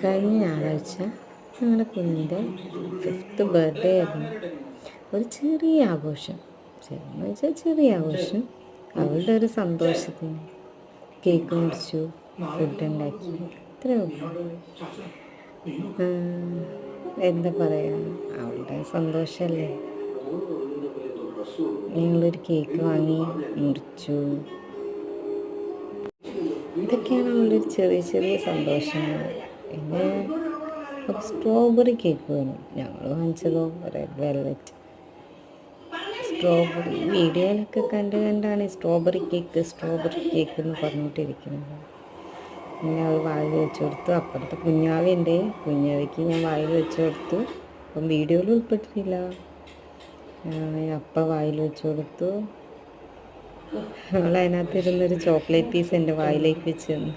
കഴിഞ്ഞ ഞായറാഴ്ച ഞങ്ങളുടെ കുഞ്ഞിൻ്റെ 5th ബർത്ത്ഡേ ആയിരുന്നു. ഒരു ചെറിയ ആഘോഷം, ചെറിയെന്ന് വെച്ചാൽ ചെറിയ ആഘോഷം. അവളുടെ ഒരു സന്തോഷത്തിന് കേക്ക് മുറിച്ചു, ഫുഡ് ഉണ്ടാക്കി, ഇത്രയേ ഉള്ളൂ. എന്താ പറയുക, അവളുടെ സന്തോഷമല്ലേ. ഞങ്ങളൊരു കേക്ക് വാങ്ങി മുറിച്ചു. ഇതൊക്കെയാണ് അവളുടെ ഒരു ചെറിയ ചെറിയ സന്തോഷങ്ങൾ. പിന്നെ ഒരു സ്ട്രോബെറി കേക്ക് വേണം. ഞങ്ങൾ വാങ്ങിച്ചതോ റെഡ് വെൽവെറ്റ്. സ്ട്രോബെറി വീഡിയോയിലൊക്കെ കണ്ടാണ് സ്ട്രോബെറി കേക്ക് എന്ന് പറഞ്ഞുകൊണ്ടിരിക്കുന്നത്. പിന്നെ അത് വായിൽ വെച്ച് കൊടുത്തു. അപ്പുറത്ത് കുഞ്ഞാവയുണ്ട്, കുഞ്ഞാവയ്ക്ക് ഞാൻ വായിൽ വെച്ച് കൊടുത്തു. അപ്പം വീഡിയോയിൽ ഉൾപ്പെട്ടിട്ടില്ല. അപ്പം വായിൽ വെച്ച് കൊടുത്തു. അവൾ അതിനകത്ത് ഇരുന്നൊരു ചോക്ലേറ്റ് പീസ് എൻ്റെ വായിലേക്ക് വെച്ച് തന്നു.